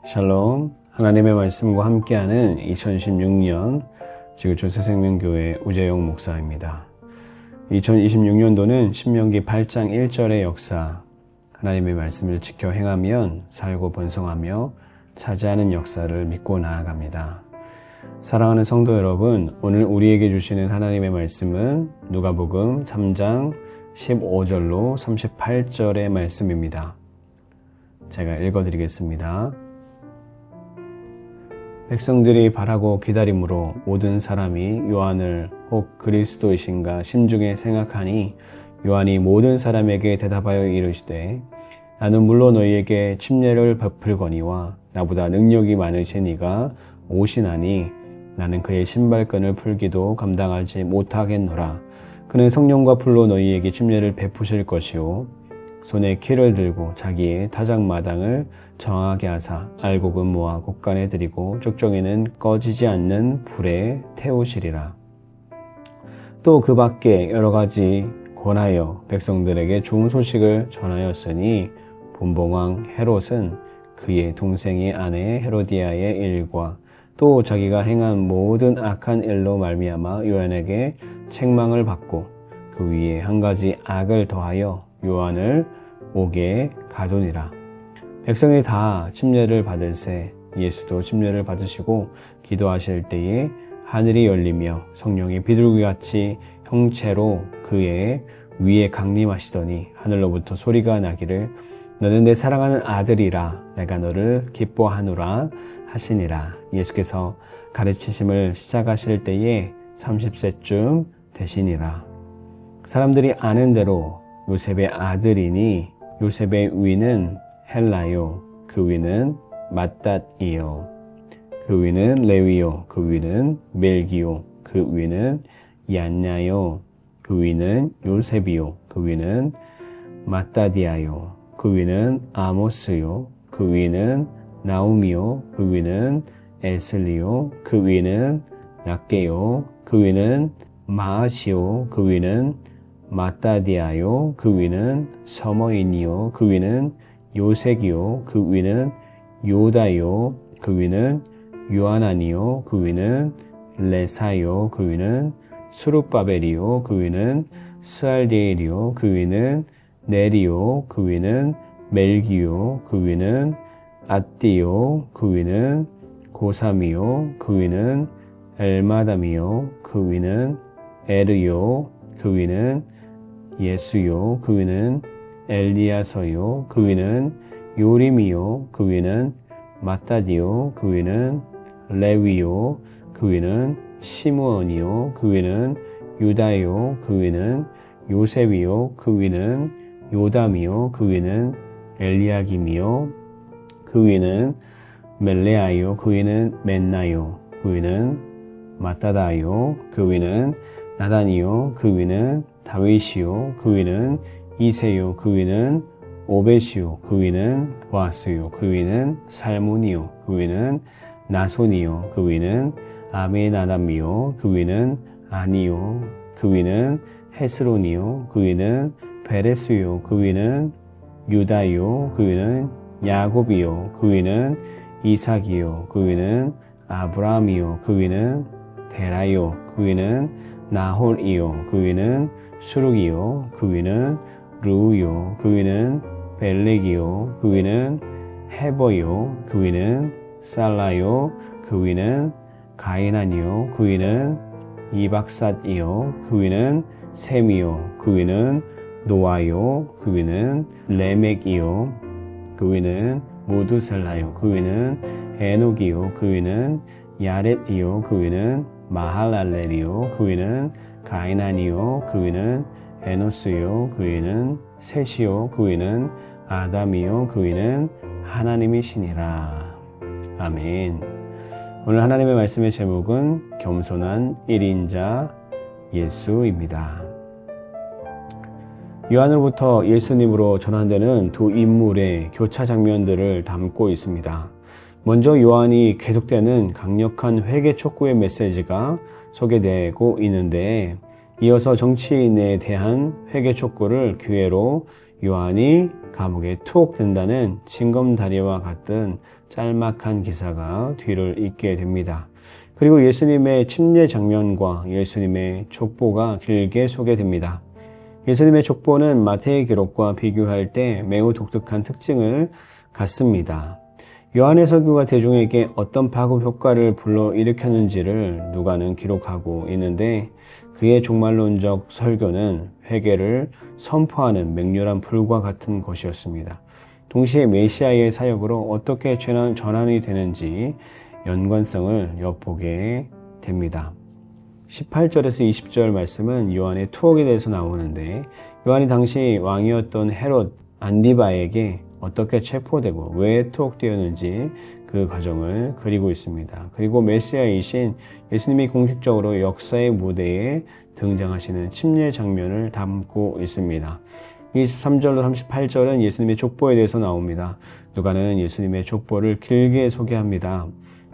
샬롬, 하나님의 말씀과 함께하는 2016년 지구촌새생명교회 우재용 목사입니다. 2026년도는 신명기 8장 1절의 역사, 하나님의 말씀을 지켜 행하면 살고 번성하며 차지하는 역사를 믿고 나아갑니다. 사랑하는 성도 여러분, 오늘 우리에게 주시는 하나님의 말씀은 누가복음 3장 15절로 38절의 말씀입니다. 제가 읽어드리겠습니다. 백성들이 바라고 기다림으로 모든 사람이 요한을 혹 그리스도이신가 심중에 생각하니 요한이 모든 사람에게 대답하여 이르시되 나는 물론 너희에게 침례를 베풀거니와 나보다 능력이 많으신 이가 오시나니 나는 그의 신발끈을 풀기도 감당하지 못하겠노라. 그는 성령과 불로 너희에게 침례를 베푸실 것이요 손에 키를 들고 자기의 타작마당을 정하게 하사 알곡은 모아 곳간에 들이고 쭉정이는 꺼지지 않는 불에 태우시리라. 또 그 밖에 여러 가지 권하여 백성들에게 좋은 소식을 전하였으니 본봉왕 헤롯은 그의 동생의 아내 헤로디아의 일과 또 자기가 행한 모든 악한 일로 말미암아 요한에게 책망을 받고 그 위에 한 가지 악을 더하여 요한을 옥에 가두니라. 백성이 다 침례를 받을새 예수도 침례를 받으시고 기도하실 때에 하늘이 열리며 성령이 비둘기같이 형체로 그의 위에 강림하시더니 하늘로부터 소리가 나기를 너는 내 사랑하는 아들이라 내가 너를 기뻐하노라 하시니라. 예수께서 가르치심을 시작하실 때에 30세쯤 되시니라. 사람들이 아는 대로 요셉의 아들이니 요셉의 위는 헬라요, 그 위는 맏닷이요, 그 위는 레위요, 그 위는 멜기요, 그 위는 얀냐요, 그 위는 요셉이요, 그 위는 맏다디아요, 그 위는 아모스요, 그 위는 나우미요, 그 위는 에슬리요, 그 위는 낫게요, 그 위는 마아시요, 그 위는 맏다디아요, 그 위는 서머인이요, 그 위는 요색이요, 그 위는 요다요, 그 위는 요하나니요, 그 위는 레사요, 그 위는 수룹바벨이요, 그 위는 스알디엘이요, 그 위는 네리요, 그 위는 멜기요, 그 위는 앗디요, 그 위는 고삼이요, 그 위는 엘마담이요, 그 위는 에르요, 그 위는 예수요, 그 위는 엘리야서요, 그 위는 요림이요, 그 위는 맏다디요, 그 위는 레위요, 그 위는 시므온이요, 그 위는 유다요, 그 위는 요셉이요, 그 위는 요담이요, 그 위는 엘리야김이요, 그 위는 멜레아요, 그 위는 멘나요, 그 위는 맏다다요, 그 위는 나단이요, 그 위는 다윗이요, 그 위는 이세요, 그 위는 오벳이요, 그 위는 보아스요, 그 위는 살몬이요, 그 위는 나손이요, 그 위는 아메나담이요, 그 위는 아니요, 그 위는 헤스론이요, 그 위는 베레스요, 그 위는 유다요, 그 위는 야곱이요, 그 위는 이삭이요, 그 위는 아브라함이요, 그 위는 데라요, 그 위는 나홀이요, 그 위는 수룩이요, 그 위는 루요, 그 위는 벨렉이요, 그 위는 헤버요, 그 위는 살라요, 그 위는 가이난이요, 그 위는 이박삿이요, 그 위는 셈이요, 그 위는 노아요, 그 위는 레멕이요, 그 위는 모두셀라요, 그 위는 에녹이요, 그 위는 야렛이요, 그 위는 마할랄렐이요, 그 위는 가이난이요, 그 위는 에노스요, 그 위는 셋이요, 그 위는 아담이요, 그 위는 하나님이시니라. 아멘. 오늘 하나님의 말씀의 제목은 겸손한 1인자 예수입니다. 요한으로부터 예수님으로 전환되는 두 인물의 교차 장면들을 담고 있습니다. 먼저 요한이 계속되는 강력한 회개 촉구의 메시지가 소개되고 있는데 이어서 정치인에 대한 회개 촉구를 기회로 요한이 감옥에 투옥된다는 징검다리와 같은 짤막한 기사가 뒤를 잇게 됩니다. 그리고 예수님의 침례 장면과 예수님의 족보가 길게 소개됩니다. 예수님의 족보는 마태의 기록과 비교할 때 매우 독특한 특징을 갖습니다. 요한의 설교가 대중에게 어떤 파급 효과를 불러일으켰는지를 누가는 기록하고 있는데 그의 종말론적 설교는 회개를 선포하는 맹렬한 불과 같은 것이었습니다. 동시에 메시아의 사역으로 어떻게 전환이 되는지 연관성을 엿보게 됩니다. 18절에서 20절 말씀은 요한의 투옥에 대해서 나오는데 요한이 당시 왕이었던 헤롯 안디바에게 어떻게 체포되고 왜 투옥되었는지 그 과정을 그리고 있습니다. 그리고 메시아이신 예수님이 공식적으로 역사의 무대에 등장하시는 침례 장면을 담고 있습니다. 23절로 38절은 예수님의 족보에 대해서 나옵니다. 누가는 예수님의 족보를 길게 소개합니다.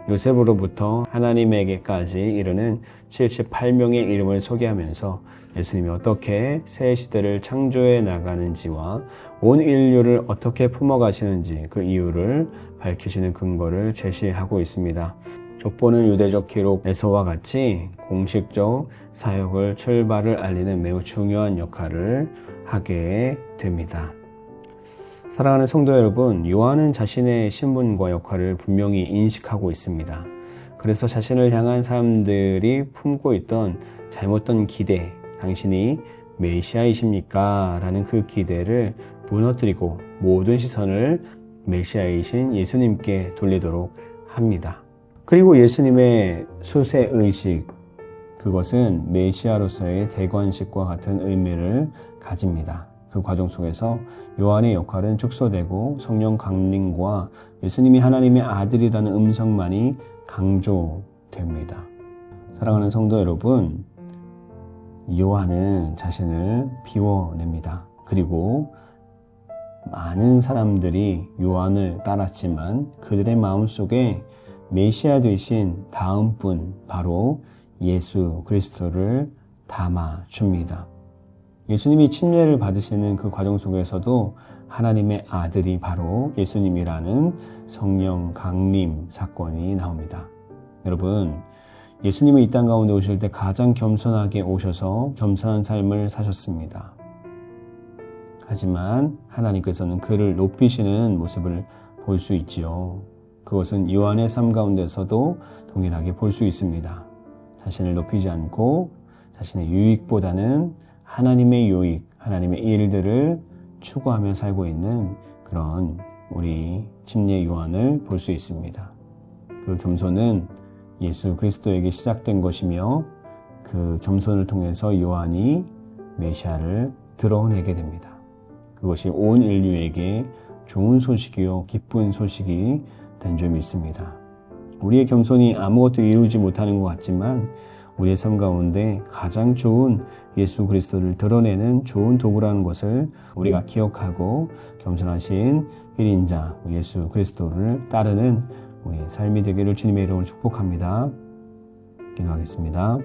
요셉으로부터 하나님에게까지 이르는 78명의 이름을 소개하면서 예수님이 어떻게 새 시대를 창조해 나가는지와 온 인류를 어떻게 품어가시는지 그 이유를 밝히시는 근거를 제시하고 있습니다. 족보는 유대적 기록에서와 같이 공식적 사역을 출발을 알리는 매우 중요한 역할을 하게 됩니다. 사랑하는 성도 여러분, 요한은 자신의 신분과 역할을 분명히 인식하고 있습니다. 그래서 자신을 향한 사람들이 품고 있던 잘못된 기대, 당신이 메시아이십니까? 라는 그 기대를 무너뜨리고 모든 시선을 메시아이신 예수님께 돌리도록 합니다. 그리고 예수님의 수세의식, 그것은 메시아로서의 대관식과 같은 의미를 가집니다. 그 과정 속에서 요한의 역할은 축소되고 성령 강림과 예수님이 하나님의 아들이라는 음성만이 강조됩니다. 사랑하는 성도 여러분, 요한은 자신을 비워냅니다. 그리고 많은 사람들이 요한을 따랐지만 그들의 마음속에 메시아 되신 다음 분, 바로 예수 그리스도를 담아줍니다. 예수님이 침례를 받으시는 그 과정 속에서도 하나님의 아들이 바로 예수님이라는 성령 강림 사건이 나옵니다. 여러분, 예수님이 이 땅 가운데 오실 때 가장 겸손하게 오셔서 겸손한 삶을 사셨습니다. 하지만 하나님께서는 그를 높이시는 모습을 볼 수 있지요. 그것은 요한의 삶 가운데서도 동일하게 볼 수 있습니다. 자신을 높이지 않고 자신의 유익보다는 하나님의 유익, 하나님의 일들을 추구하며 살고 있는 그런 우리 침례 요한을 볼 수 있습니다. 그 겸손은 예수 그리스도에게 시작된 것이며 그 겸손을 통해서 요한이 메시아를 드러내게 됩니다. 그것이 온 인류에게 좋은 소식이요 기쁜 소식이 된 줄 믿습니다. 우리의 겸손이 아무것도 이루지 못하는 것 같지만 우리의 삶 가운데 가장 좋은 예수 그리스도를 드러내는 좋은 도구라는 것을 우리가 기억하고 겸손하신 1인자 예수 그리스도를 따르는 우리의 삶이 되기를 주님의 이름으로 축복합니다. 기도하겠습니다.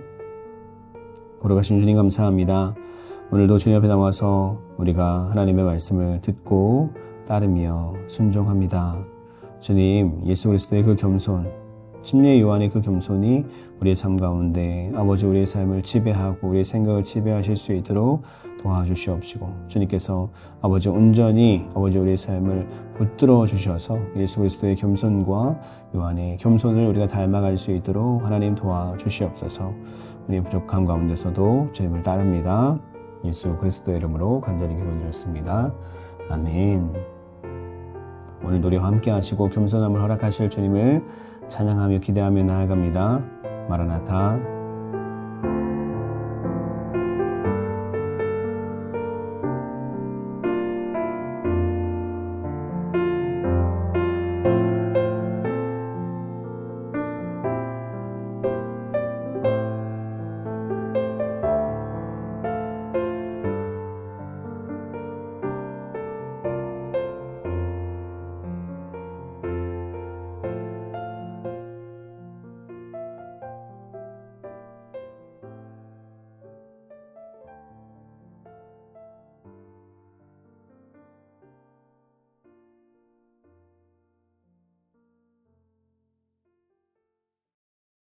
걸어가신 주님 감사합니다. 오늘도 주님 앞에 나와서 우리가 하나님의 말씀을 듣고 따르며 순종합니다. 주님, 예수 그리스도의 그 겸손, 침례 요한의 그 겸손이 우리의 삶 가운데 아버지 우리의 삶을 지배하고 우리의 생각을 지배하실 수 있도록 도와주시옵시고 주님께서 아버지 온전히 아버지 우리의 삶을 붙들어 주셔서 예수 그리스도의 겸손과 요한의 겸손을 우리가 닮아갈 수 있도록 하나님 도와주시옵소서. 우리의 부족함 가운데서도 주님을 따릅니다. 예수 그리스도의 이름으로 간절히 기도드렸습니다. 아멘. 오늘도 우리와 함께 하시고 겸손함을 허락하실 주님을 찬양하며 기대하며 나아갑니다. 마라나타.